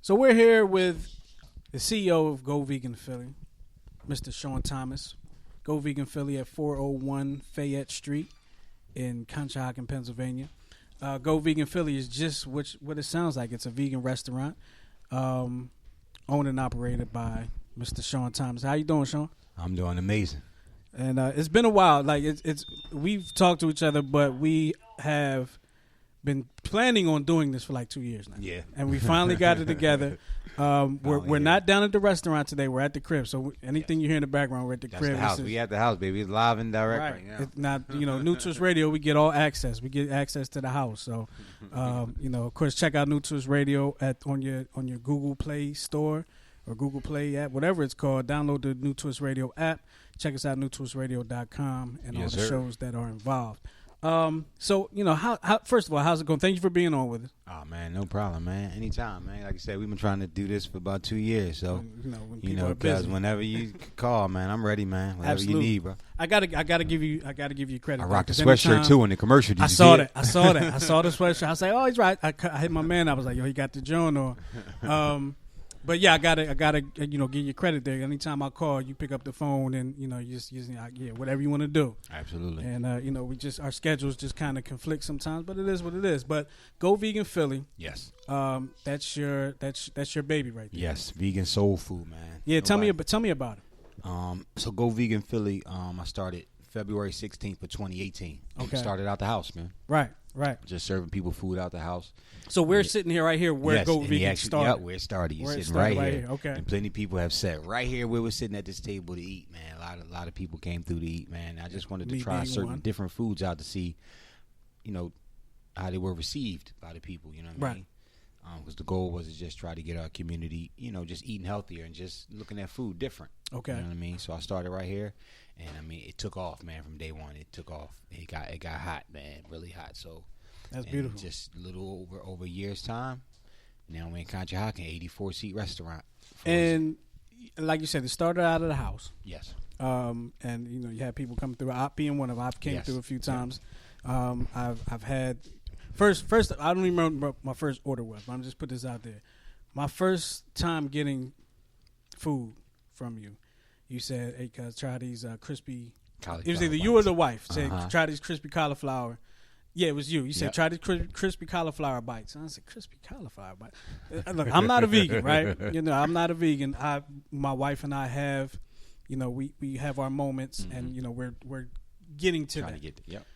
So we're here with the CEO of Go Vegan Philly, Mr. Shaun Thomas. Go Vegan Philly at 401 Fayette Street in Conshohocken, Pennsylvania. Go Vegan Philly is just what it sounds like. It's a vegan restaurant owned and operated by Mr. Shaun Thomas. How you doing, Shaun? I'm doing amazing. And it's been a while. Like it's we've talked to each other, but we have been planning on doing this for like 2 years now. Yeah. And we finally got it together. We're not down at the restaurant today. We're at the crib. So anything you hear in the background, we're at the That's crib. the house. We at the house, baby. It's live and direct right now. Now, New Twist Radio, we get all access. We get access to the house. So, of course, check out New Twist Radio on your Google Play Store or Google Play app, whatever it's called. Download the New Twist Radio app. Check us out, newtwistradio.com, and all the shows that are involved. So, how first of all, how's it going? Thank you for being on with us. Oh, man, no problem, man. Anytime, man. Like I said, we've been trying to do this for about 2 years. So, because whenever you call, man, I'm ready, man. Whatever Absolutely. you need, bro. I gotta give you credit. I rocked the sweatshirt too in the commercial. I saw that. I saw the sweatshirt. I was like, oh, he's right. I hit my man. I was like, yo, he got the joint on. But yeah, I gotta give you credit there. Anytime I call, you pick up the phone and you just whatever you want to do. Absolutely. And our schedules just kind of conflict sometimes, but it is what it is. But Go Vegan Philly. Yes. That's your baby right there. Yes, vegan soul food, man. Yeah, tell me about it. So Go Vegan Philly. I started February 16th of 2018. Okay. Started out the house, man. Right. Just serving people food out the house. So we're sitting here right here where Go Vegan started. Yeah, where it started. You're sitting right here. Okay. And plenty of people have sat right here where we're sitting at this table to eat, man. A lot of people came through to eat, man. I just wanted to try certain different foods out to see, how they were received by the people, you know what I mean? Because the goal was to just try to get our community, just eating healthier and just looking at food different. Okay. You know what I mean? So I started right here, and it took off, man. From day one, it took off. It got hot, man, really hot. So that's beautiful. Just a little over a year's time. Now we're in Conshohocken, 84-seat restaurant. And like you said, it started out of the house. Yes. And you had people come through. I being one of them, I've came through a few times. I've had first. I don't even remember what my first order was. But I'm just put this out there. My first time getting food from you, you said, "Hey, cuz try these crispy." It was either you or the wife said, "Try these crispy cauliflower." Yeah, it was you. You said, "Try these crispy cauliflower bites." And I said, "Crispy cauliflower bites." Look, I'm not a vegan, right? I'm not a vegan. My wife and I have, we have our moments, and we're getting to that. Yep.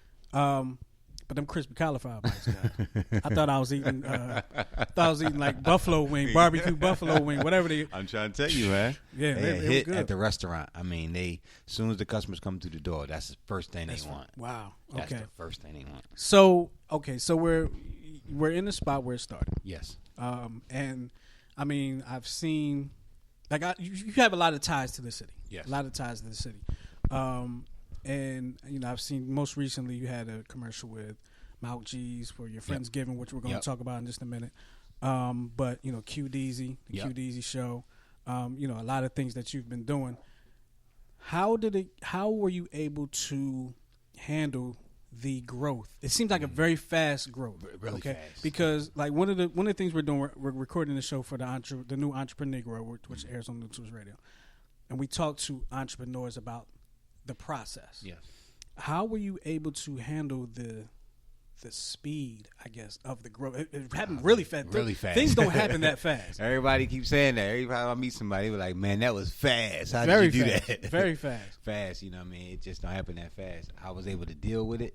But them crispy cauliflower bites, guys. I thought I was eating like buffalo wing, barbecue buffalo wing, whatever they. I'm trying to tell you, man. Yeah, they hit hit good at the restaurant. I mean, as soon as the customers come through the door, that's the first thing they want. Wow. That's Okay. the first thing they want. So we're in the spot where it started. Yes. And I mean, I've seen you have a lot of ties to the city. Yes. A lot of ties to the city. And I've seen most recently you had a commercial with Mount G's for your Friendsgiving, which we're going to talk about in just a minute. But Q Deezy, the Q Deezy show, a lot of things that you've been doing. How were you able to handle the growth? It seems like a very fast growth. Really fast. Because like one of the things we're doing, we're recording the show for the new Entrepreneur, which airs on New Twist Radio, and we talk to entrepreneurs about the process. Yes. How were you able to handle the speed, I guess, of the growth? It happened really fast. Really fast. Things don't happen that fast. Everybody keeps saying that. Every time I meet somebody, they're like, "Man, that was fast. How did you do that?" Very fast. Fast. It just don't happen that fast. I was able to deal with it.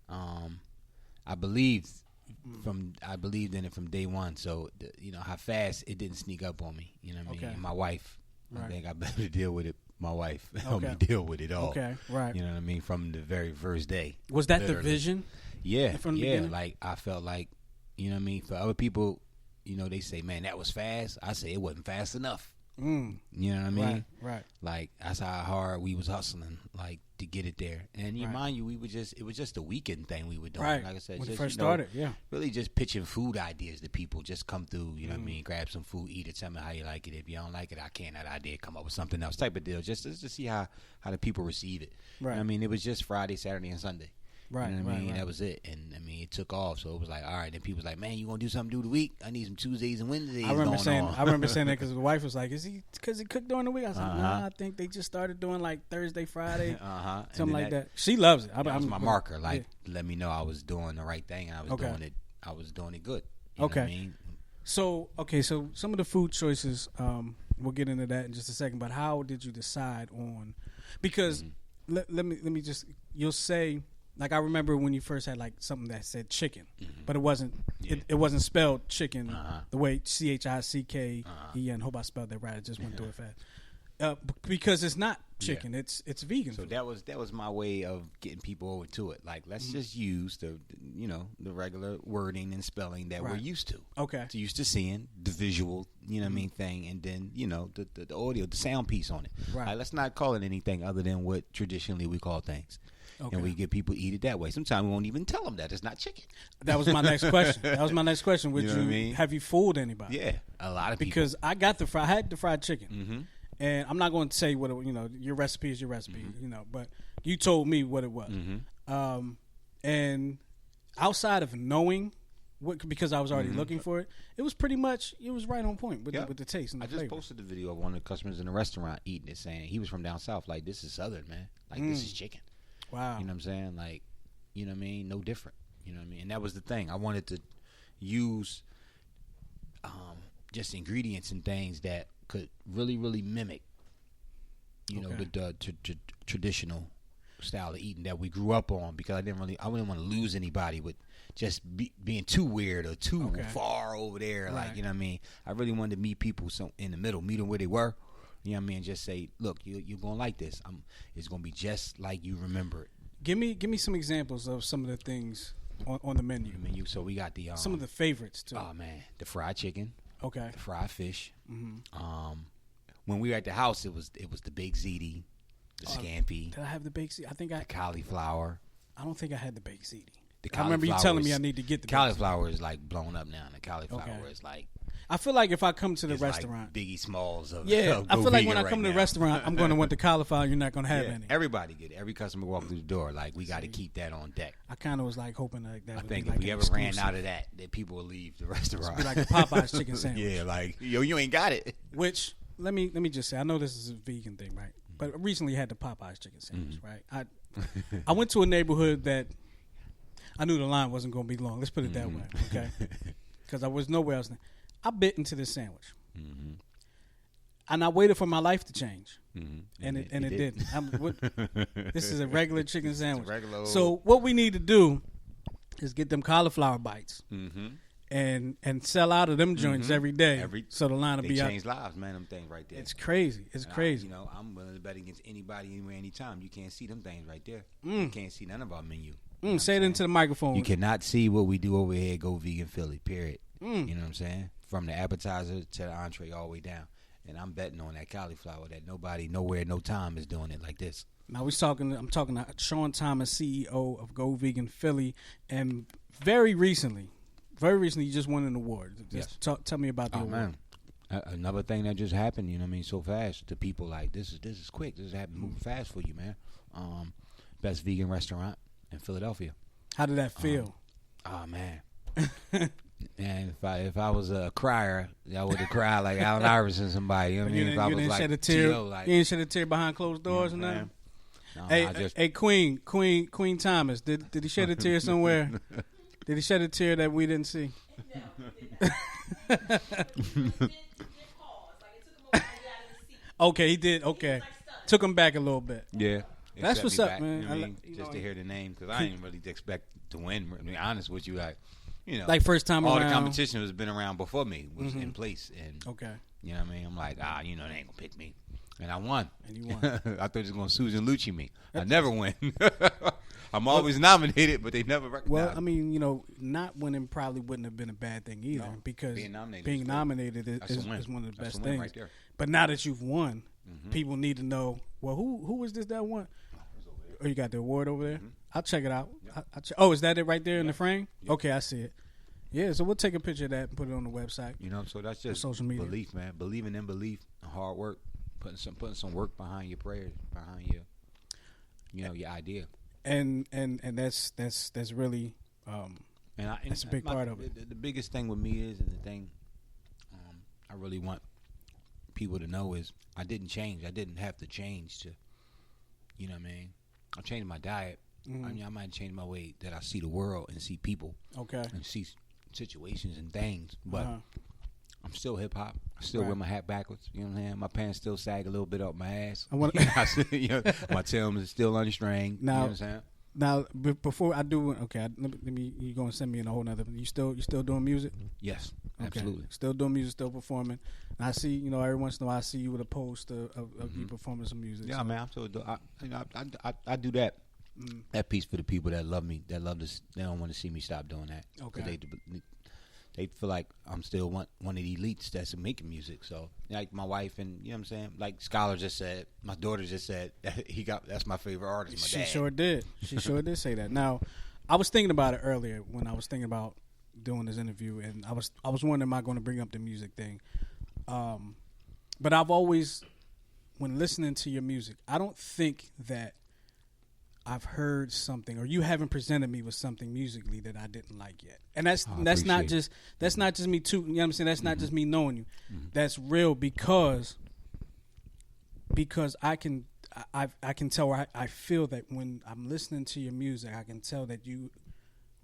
I believed in it from day one. So how fast it didn't sneak up on me. You know what I mean? Okay. And my wife, Right. I think I better deal with it. My wife helped me deal with it all. Okay, right. You know what I mean? From the very first day. Was that literally. the vision? Yeah, from the yeah. beginning? Like I felt like, you know what I mean? For other people, they say, "Man, that was fast." I say it wasn't fast enough. You know what I mean? Right. Like that's how hard we was hustling, like to get it there. And mind you, it was just a weekend thing we were doing. Right. Like I said, when just, it first started, really just pitching food ideas to people. Just come through, you know what I mean? Grab some food, eat it, tell me how you like it. If you don't like it, I can't. That idea, come up with something else, type of deal. Just to see how the people receive it. Right. I mean, it was just Friday, Saturday, and Sunday. Right. You know what I mean? That was it. And I mean, it took off. So it was like, all right. Then people was like, man, you gonna do something through the week? I need some Tuesdays and Wednesdays. I remember saying that because the wife was like, is he because he cooked during the week? I was like, nah, I think they just started doing like Thursday, Friday, something like that. She loves it. That was my marker. Like, let me know I was doing the right thing and I was doing it. I was doing it good. You know what I mean? So some of the food choices, we'll get into that in just a second. But how did you decide on? Because let me just, you'll say, like, I remember when you first had like something that said chicken, but it wasn't it wasn't spelled chicken the way CHICKEN. Hope I spelled that right. I just went through it fast. Because it's not chicken, it's vegan. So food. that was my way of getting people over to it. Like, let's just use the regular wording and spelling that we're used to. Okay. So used to seeing the visual, you know what I mean, thing, and then the audio, the sound piece on it. Right. Let's not call it anything other than what traditionally we call things. Okay. And we get people to eat it that way. Sometimes we won't even tell them that it's not chicken. That was my next question. Would You know what I mean? Have you fooled anybody? Yeah, a lot of people. Because I had the fried chicken, and I'm not going to say what your recipe is your recipe, but you told me what it was, and outside of knowing because I was already looking for it, it was pretty much right on point with the taste and the flavor. I just posted the video of one of the customers in the restaurant eating it, saying he was from down south. Like, this is Southern, man. Like, this is chicken. Wow. You know what I'm saying? Like, you know what I mean? No different. You know what I mean? And that was the thing. I wanted to use just ingredients and things that could really, really mimic, the traditional style of eating that we grew up on, because I didn't want to lose anybody with just being too weird or too far over there. Right. Like, you know what I mean? I really wanted to meet people in the middle, meet them where they were. You know what I mean? Just say, look, you're going to like this. It's going to be just like you remember it. Give me some examples of some of the things on the menu. So we got the some of the favorites too. Oh man, the fried chicken. Okay. The fried fish. When we were at the house, it was the baked ziti, the scampi. Did I have the baked ziti? The cauliflower. I don't think I had the baked ziti. I remember you telling me I need to get the cauliflower is like blown up now. The cauliflower is like. I feel like if I come to the restaurant, like Biggie Smalls of I feel like when I come to the restaurant, I'm going to want the cauliflower. You're not going to have any. Everybody get it. Every customer walk through the door. Like, we got to keep that on deck. I kind of was like hoping like that. I think if we ever ran out of that people will leave the restaurant. Be like a Popeye's chicken sandwich. Yeah, like you ain't got it. Which let me just say, I know this is a vegan thing, right? But recently had the Popeye's chicken sandwich, right? I went to a neighborhood that I knew the line wasn't going to be long. Let's put it that way, okay? Because I was nowhere else. I bit into this sandwich, and I waited for my life to change, and it didn't. This is a regular chicken sandwich. So what we need to do is get them cauliflower bites, and sell out of them joints every day. So the line will be out. They change lives, man. Them things right there. It's crazy. It's crazy. I'm willing to bet against anybody, anywhere, anytime. You can't see them things right there. You can't see none of our menu. Say it into the microphone. You cannot see what we do over here. Go Vegan Philly. Period. You know what I'm saying? From the appetizer to the entree, all the way down. And I'm betting on that cauliflower that nobody, nowhere, no time is doing it like this. Now I'm talking to Shaun Thomas, CEO of Go Vegan Philly, and very recently, you just won an award. Tell me about the award. Man. Another thing that just happened, you know what I mean, so fast to people, like, this is quick. This is happening moving fast for you, man. Best vegan restaurant in Philadelphia. How did that feel? Man. And if I was a crier, I would have cried like Allen Iverson, somebody. You know what I mean? You didn't shed a tear. You didn't shed a tear behind closed doors or nothing. No, hey, Queen Thomas, did he shed a tear somewhere? Did he shed a tear that we didn't see? No. Okay, he did. Okay, took him back a little bit. Yeah. That's what's up, back, man. You know what I mean? Just to hear the name, because I didn't really expect to win. To be honest with you, like first time all around. the competition has been around before me was in place, and you know what I mean. I'm like, they ain't gonna pick me, and I won. And you won. I thought it was gonna Susan Lucci me. I never win. I'm always nominated, but they never recognize. Well, I mean, not winning probably wouldn't have been a bad thing either, because being nominated is one of the best things. Right there. But now that you've won, people need to know. Well, who was this that won? Oh, you got the award over there? I'll check it out. Yeah. Is that it right there in the frame? Yeah. Okay, I see it. Yeah, so we'll take a picture of that and put it on the website. So that's just social media. Belief, man. Believing in belief and hard work, putting some work behind your prayers, behind your idea. and that's really that's a big part of it. The biggest thing with me is, and the thing I really want people to know is, I didn't change. I didn't have to change to, you know what I mean? I changed my diet. I mean, I might change my way that I see the world and see people. Okay. And see situations and things, but I'm still hip hop. I still wear my hat backwards. You know what I'm saying? My pants still sag a little bit up my ass. You know, my Timbs is still unstring. Now, you know what I'm saying? Now, before I do, okay, let me. You gonna send me in a whole nother? You still doing music? Yes, okay. Absolutely. Still doing music, still performing. And I see, you know, every once in a while I see you with a post of you performing some music. Yeah, so. Man, I'm still do. I do that. That piece for the people that love me, that love this. They don't want to see me stop doing that. Okay. They feel like I'm still one of the elites that's making music. So, like my wife, and you know what I'm saying, like Scholar just said, my daughter just said that's my favorite artist. My dad. She sure did. She sure did say that. Now, I was thinking about it earlier when I was thinking about doing this interview, and I was wondering, am I going to bring up the music thing? But I've always, when listening to your music, I don't think that I've heard something, or you haven't presented me with something musically that I didn't like yet. And that's not just me too. You know what I'm saying? That's not just me knowing you. That's real because I can tell, or I feel that when I'm listening to your music, I can tell that you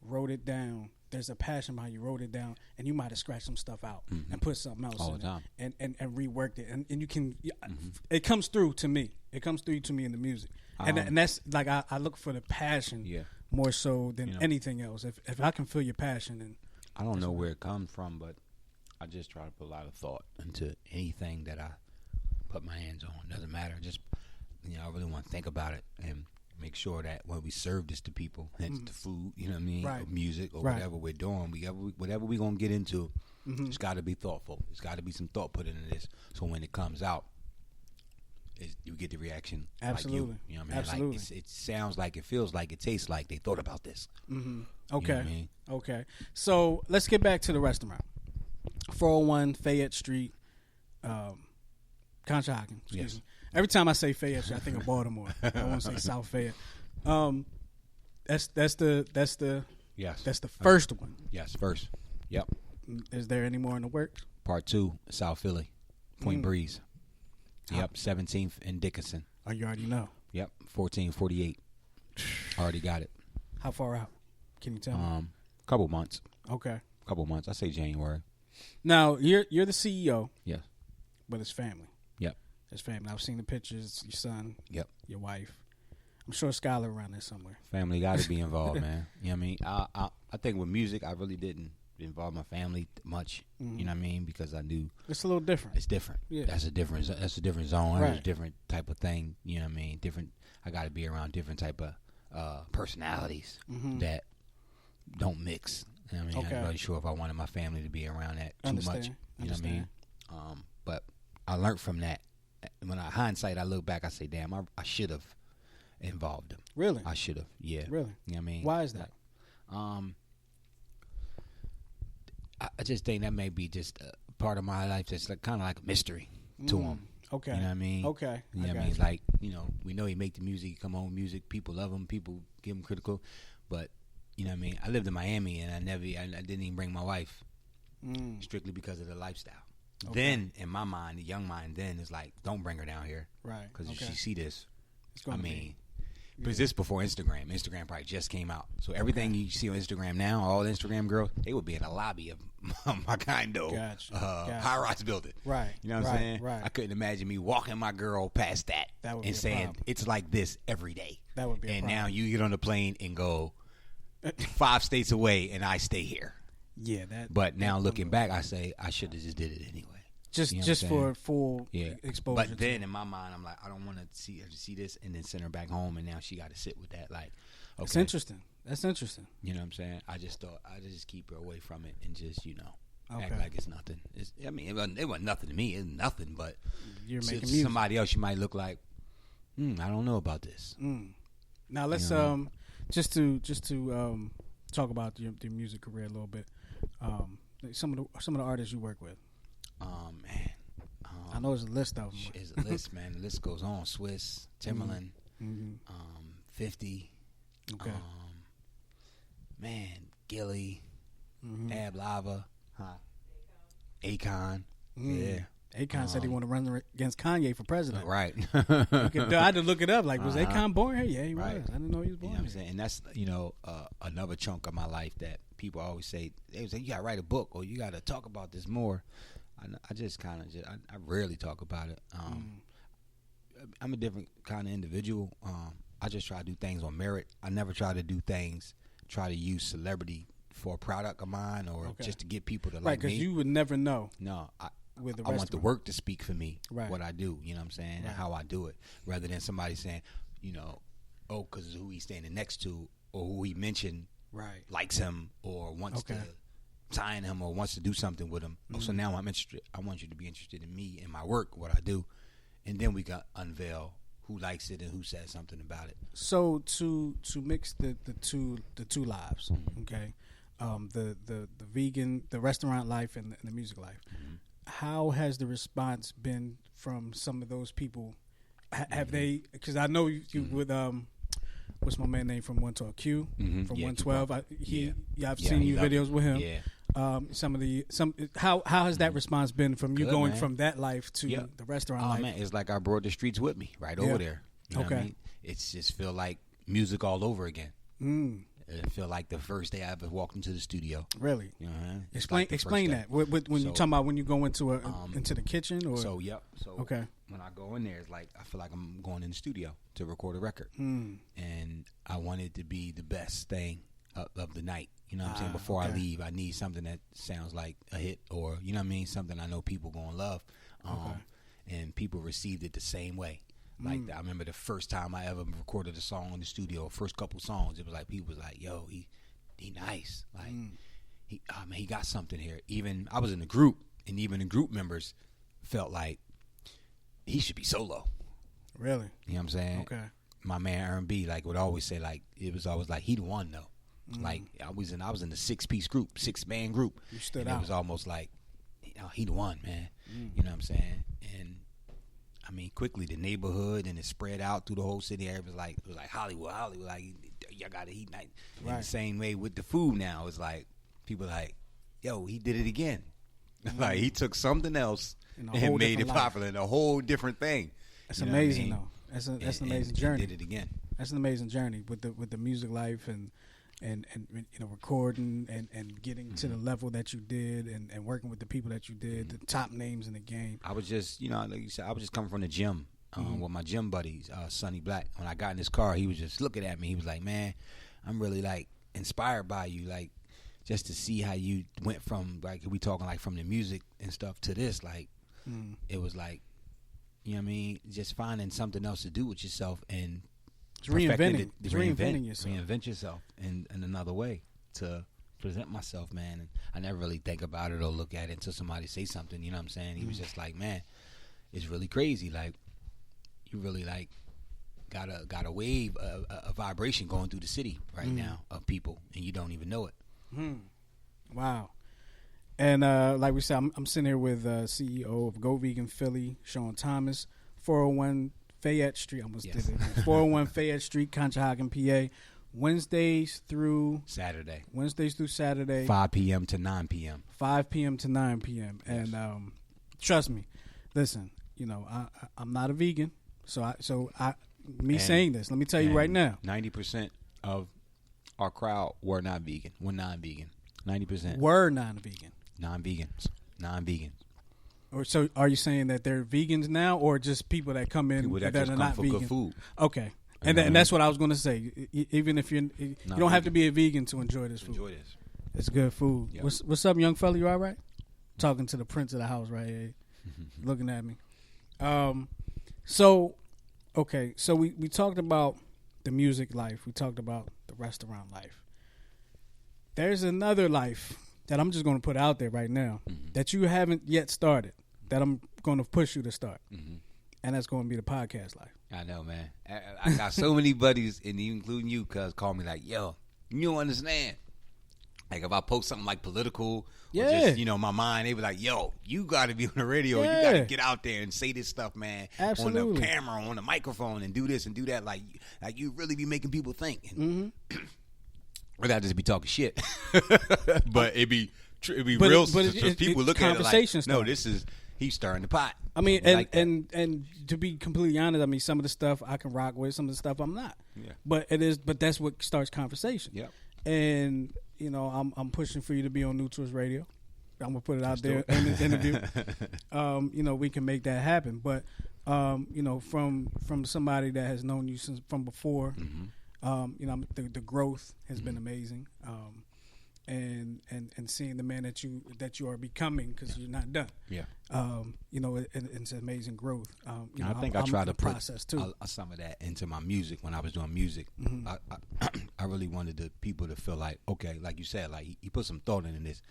wrote it down. There's a passion behind you wrote it down, and you might have scratched some stuff out and put something else all in the time. it and reworked it. And you can, it comes through to me. It comes through to me in the music. And that's like, I look for the passion more so than anything else. If I can feel your passion, then I don't know where it comes from, but I just try to put a lot of thought into anything that I put my hands on. It doesn't matter. Just, you know, I really want to think about it and make sure that when we serve this to people, hence the food, you know what I mean, or music or whatever we're doing, whatever we're going to get into, it's got to be thoughtful. It's got to be some thought put into this. So when it comes out, you get the reaction. Absolutely. Like you know what I mean? Absolutely. Like it sounds like, it feels like, it tastes like they thought about this. Okay. You know what I mean? Okay. So let's get back to the restaurant. 401 Fayette Street, Conshohocken. Excuse me. Every time I say Fayette Street, I think of Baltimore. I want to say South Fayette. That's the first one. Yes, first. Yep. Is there any more in the works? Part 2, South Philly, Point Breeze. Yep, 17th and Dickinson. Oh, you already know. Yep, 1448. Already got it. How far out? Can you tell me? Couple months. Okay. Couple months. I say January. Now you're the CEO. Yes. But it's family. Yep. It's family. I've seen the pictures. Your son. Yep. Your wife. I'm sure Skylar around there somewhere. Family got to be involved, man. You know what I mean? I think with music, I really didn't involve my family much. You know what I mean? Because I knew it's a little different. It's different. Yeah. That's a different zone. Right. That's a different type of thing. You know what I mean? Different. I got to be around different type of personalities that don't mix. You know what I mean? Okay. I'm not really sure if I wanted my family to be around that too much. You know what I mean? But I learned from that. When hindsight, I look back, I say, damn, I should have involved them. Really? I should have. Yeah. Really? You know what I mean? Why is that? I just think that may be just a part of my life that's like, kind of like a mystery to him. Okay. You know what I mean? Okay. You know what I mean? Like, you know, we know he make the music, he come on with music, people love him, people give him critical, but you know what I mean? I lived in Miami and I didn't even bring my wife strictly because of the lifestyle. Okay. Then in my mind, the young mind then is like, don't bring her down here. Right. Because if she see this, I mean, because this before Instagram. Instagram probably just came out. So everything you see on Instagram now, all the Instagram girls, they would be in the lobby of my condo high-rise building. Right. You know what I'm saying? Right. I couldn't imagine me walking my girl past that and saying, it's like this every day. That would be a problem. And now you get on the plane and go 5 states away and I stay here. Yeah. But now looking back, I say, I should have just did it anyway. Just for full exposure. But then in my mind, I'm like, I don't want to see this and then send her back home, and now she got to sit with that. Like, okay. That's interesting. That's interesting. You know what I'm saying? I just thought I just keep her away from it and just act like it's nothing. It wasn't nothing to me. It's nothing, but you're making music. Somebody else, you might look like, I don't know about this. Now let's just to talk about your music career a little bit. Some of the artists you work with. Man. I know there's a list of them. It's a list, man. The list goes on. Swiss, Timberland, 50, Okay. Man, Gilly, Ab Lava, Akon. Yeah. Akon said he want to run against Kanye for president. Right. I had to look it up. Like, was Akon born here? Yeah, he was. I didn't know he was born here. I'm saying? And that's, another chunk of my life that people always say, you got to write a book or you got to talk about this more. I just kind of I rarely talk about it. I'm a different kind of individual. I just try to do things on merit. I never try to use celebrity for a product of mine or just to get people to like me. Right, because you would never know. No, I want the work to speak for me, what I do, you know what I'm saying, and how I do it, rather than somebody saying, because who he's standing next to or who he mentioned likes him or wants to sign him or wants to do something with him. So now I'm interested. I want you to be interested in me and my work, what I do, and then we got unveil who likes it and who says something about it. So to mix the two lives, okay, the vegan, the restaurant life and the music life. How has the response been from some of those people? Have they? Because I know you with what's my man name from 112 Q from 112. I've seen you videos with him. Yeah. How has that response been from you going from that life to the restaurant life? Man, it's like I brought the streets with me over there. You know what I mean? It's just feel like music all over again. It feel like the first day I ever walked into the studio. Really? Explain that. When you talking about when you go into the kitchen or So when I go in there, it's like I feel like I'm going in the studio to record a record, and I want it to be the best thing of the night. You know what I'm saying? Before I leave, I need something that sounds like a hit, or you know what I mean, something I know people gonna love, and people received it the same way. Like I remember the first time I ever recorded a song in the studio, first couple songs, it was like people was like, "Yo, he nice." Like he got something here. Even I was in a group, and even the group members felt like he should be solo. Really? You know what I'm saying? Okay. My man R&B would always say it was always like he the one though. Like I was in the 6-man group. You stood and out. It was almost like he the one, man. You know what I'm saying? And I mean, quickly the neighborhood and it spread out through the whole city. It was like Hollywood. Like y'all gotta eat night. Right. The same way with the food now. It's like people like, yo, he did it again. Like he took something else and made it popular in a whole different thing. That's amazing though. That's an amazing journey. Did it again. That's an amazing journey with the music life and recording and getting to the level that you did and working with the people that you did, the top names in the game. I was just, like you said, I was just coming from the gym with my gym buddies, Sonny Black. When I got in his car, he was just looking at me. He was like, "Man, I'm really like inspired by you, like just to see how you went from like we talking like from the music and stuff to this. Like it was like, you know what I mean, just finding something else to do with yourself and." Reinvent yourself. Reinvent yourself in another way to present myself, man. And I never really think about it or look at it until somebody say something. You know what I'm saying? He was just like, man, it's really crazy. Like you really like got a wave, a vibration going through the city right now of people, and you don't even know it. Wow. And like we said, I'm sitting here with CEO of Go Vegan Philly, Shaun Thomas, 401 Fayette Street. I almost did it. 401 Fayette Street, Conshohocken, PA. Wednesdays through Saturday. 5 p.m. to 9 p.m. 5 p.m. to 9 p.m. Yes. And trust me, listen. I'm not a vegan, so saying this, let me tell you right now, 90% of our crowd were not vegan. We're non-vegan. 90% were non-vegan. Non-vegans. Or so, are you saying that they're vegans now, or just people that come in that are not for vegan? Good food. Okay, and that's what I was going to say. Even if you don't have to be a vegan to enjoy this food. Enjoy this. It's good food. Yep. What's up, young fella? You all right? Talking to the prince of the house right here, looking at me. So we talked about the music life. We talked about the restaurant life. There's another life that I'm just going to put out there right now that you haven't yet started, that I'm going to push you to start. And that's going to be the podcast life. I know, man. I got so many buddies, and including you, cuz call me like, yo, you don't understand. Like if I post something like political, or just, my mind, they be like, "Yo, you got to be on the radio. You got to get out there and say this stuff, man. Absolutely. On the camera, on the microphone, and do this and do that. Like you really be making people think." And or I just be talking shit, but it'd be real. But people look at it like, "No, he's stirring the pot." I mean, and to be completely honest, I mean, some of the stuff I can rock with, some of the stuff I'm not. Yeah. But that's what starts conversation. Yeah. And I'm pushing for you to be on New Tours Radio. I'm gonna put it out there in this interview. We can make that happen. But from somebody that has known you from before, the growth has been amazing. And seeing the man that you are becoming, because you're not done. Yeah. It's amazing growth. I think I tried to put process too. Some of that into my music when I was doing music. I really wanted the people to feel like, okay, like you said, like he put some thought into this.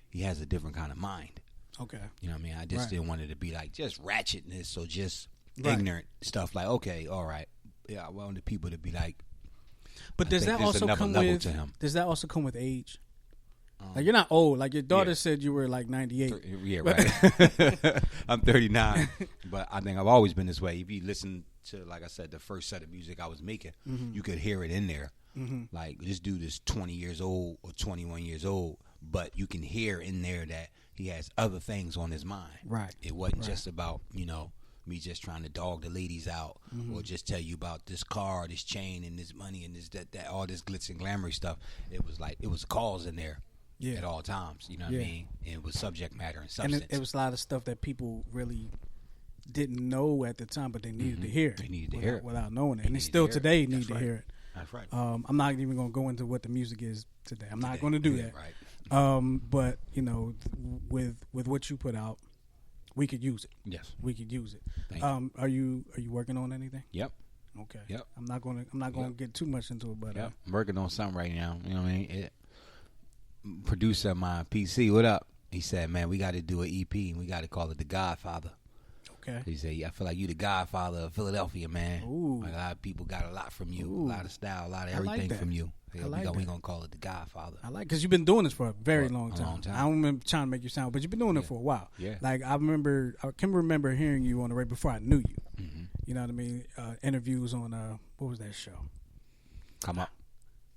He has a different kind of mind. Okay. You know what I mean? I just didn't want it to be like just ratchetness or just ignorant stuff. Like, okay, all right. Yeah, I wanted people to be like. But does that also come with age? Like, you're not old. Like, your daughter said you were like 98. Yeah, right. I'm 39. But I think I've always been this way. If you listen to, like I said, the first set of music I was making, you could hear it in there. Like, this dude is 20 years old or 21 years old, but you can hear in there that he has other things on his mind. Right. It wasn't just about, me just trying to dog the ladies out or just tell you about this car, this chain, and this money, and this that all this glitz and glamour stuff. It was like, it was calls in there. Yeah. At all times, you know what I mean? And it was subject matter and substance. And it was a lot of stuff that people really didn't know at the time, but they needed to hear. They needed to hear it without knowing it. And they still today need to hear it. That's right. I'm not even going to go into what the music is today. I'm not going to do that. Right. But, with what you put out, we could use it. Yes. We could use it. Thank you. Are you working on anything? Yep. Okay. Yep. I'm not going to get too much into it, but I'm working on something right now. You know what I mean? Producer of my PC, what up? He said, "Man, we got to do an EP and we got to call it The Godfather." Okay. He said, "I feel like you the Godfather of Philadelphia, man. Ooh. Like, a lot of people got a lot from you, a lot of style, a lot of everything from you. We gonna call it The Godfather." I like, because you've been doing this for a very long time. I don't remember trying to make you sound, but you've been doing it for a while. Yeah. Like, I can remember hearing you on the radio before I knew you. You know what I mean? Interviews on what was that show?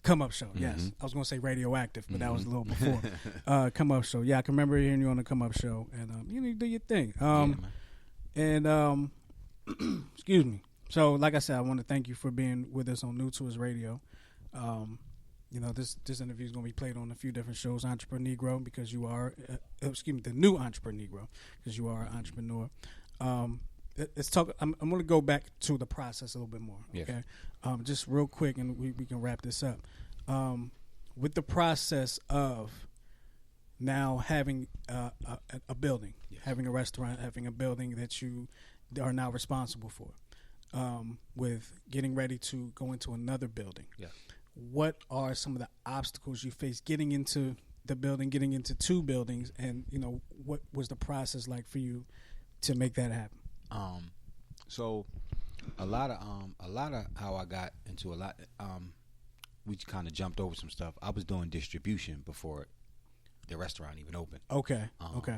Come Up Show, yes. I was going to say Radioactive, but that was a little before. Come Up Show. Yeah, I can remember hearing you on the Come Up Show. And you do your thing. Excuse me. So, like I said, I want to thank you for being with us on New Tours Radio. This interview is going to be played on a few different shows. Entrepreneur Negro, because you are, the new Entrepreneur Negro, because you are an entrepreneur. Let's talk. I'm going to go back to the process a little bit more. Okay, just real quick, and we can wrap this up. With the process of now having a building, having a restaurant, having a building that you are now responsible for, with getting ready to go into another building. Yeah. What are some of the obstacles you face getting into the building, getting into two buildings, and what was the process like for you to make that happen? So a lot of how I got into we kind of jumped over some stuff. I was doing distribution before the restaurant even opened. Okay.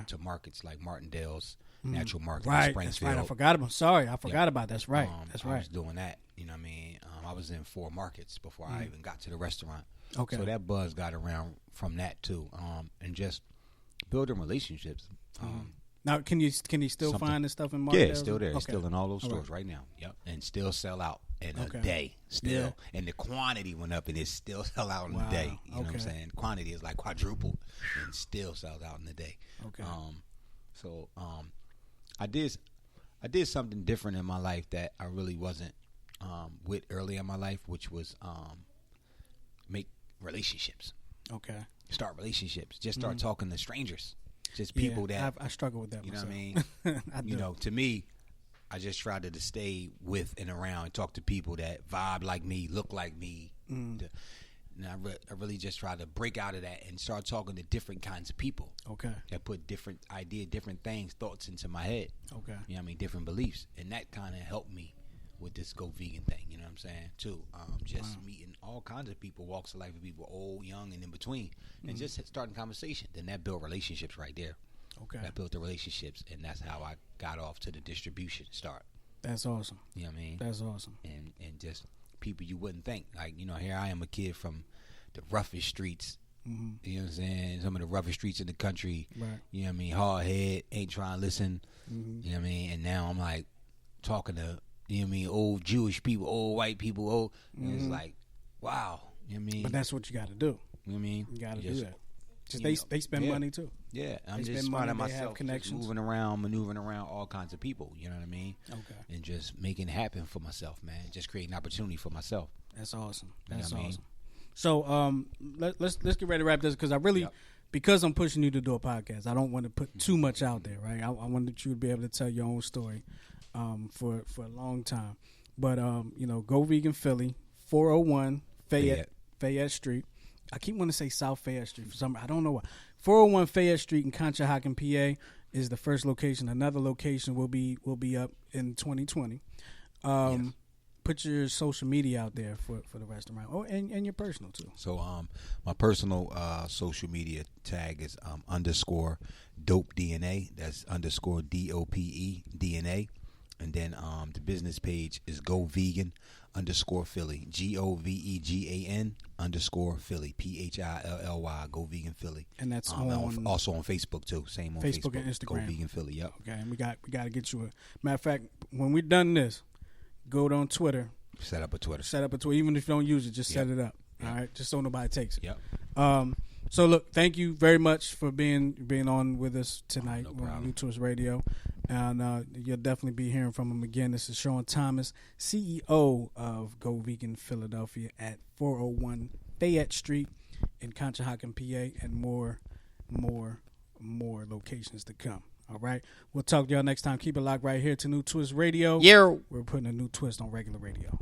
To markets like Martindale's, Natural Market, right, Springfield. That's right. I forgot about. Sorry, I forgot about. That's right. That's right. I was doing that. You know what I mean? I was in 4 markets before I even got to the restaurant. Okay. So that buzz got around from that too, and just building relationships. Now, can you still find this stuff in Martindale? Yeah, it's still there. Okay. It's still in all those stores right now. Yep, and still sell out in a day. Still, and the quantity went up, and it still sell out in a day. You know what I'm saying? Quantity is like quadrupled, and still sells out in a day. Okay. I did something different in my life that I really wasn't with early in my life, which was make relationships. Okay. Start relationships. Just start talking to strangers. Just people that I struggle with that. You myself. know what I mean? To me, I just tried to stay with and around and talk to people that vibe like me, look like me. And I really just tried to break out of that and start talking to different kinds of people. Okay. That put different ideas, different things, thoughts into my head. Okay. You know what I mean? Different beliefs. And that kind of helped me with this Go Vegan thing. You know what I'm saying? Too. Just meeting all kinds of people, walks of life of people, old, young, and in between, and just starting conversation. Then that built relationships right there. Okay. That built the relationships, and that's how I got off to the distribution start. That's awesome. You know what I mean? That's awesome. And just people you wouldn't think. Like, here I am, a kid from the roughest streets. Mm-hmm. You know what I'm saying? Some of the roughest streets in the country. Right. You know what I mean? Hard head, ain't trying to listen. Mm-hmm. You know what I mean? And now I'm like talking to, you know what I mean, old Jewish people, old white people, old. And it's like, wow. You know what I mean? But that's what you got to do. You know what I mean? You got to do that. Just they spend money too. Yeah, I'm just finding myself just moving around, maneuvering around all kinds of people. You know what I mean? Okay. And just making it happen for myself, man. Just creating opportunity for myself. That's awesome. That's awesome. So let's get ready to wrap this because I really, because I'm pushing you to do a podcast, I don't want to put too much out there, right? I wanted you to be able to tell your own story for a long time. But Go Vegan Philly, 401 Fayette Street. I keep wanting to say South Fayette Street for some. I don't know why. 401 Fayette Street in Conshohocken, PA, is the first location. Another location will be up in 2020. Put your social media out there for the restaurant. Oh, and your personal too. So my personal social media tag is _dope DNA. That's _DOPE DNA. And then the business page is Go Vegan _Philly. GOVEGAN _Philly. PHILLY. Go Vegan Philly. And that's also on Facebook too. Same on Facebook and Instagram. Go Vegan Philly. Yep. Okay, and we got to get you a matter of fact. When we're done this, go on Twitter. Set up a Twitter. Even if you don't use it, just set it up. All right, just so nobody takes it. Yep. So look, thank you very much for being on with us tonight on New Twist Radio, and you'll definitely be hearing from him again. This is Shaun Thomas, CEO of Go Vegan Philadelphia at 401 Fayette Street in Conshohocken, PA, and more locations to come. All right, we'll talk to y'all next time. Keep it locked right here to New Twist Radio. Yeah, we're putting a new twist on regular radio.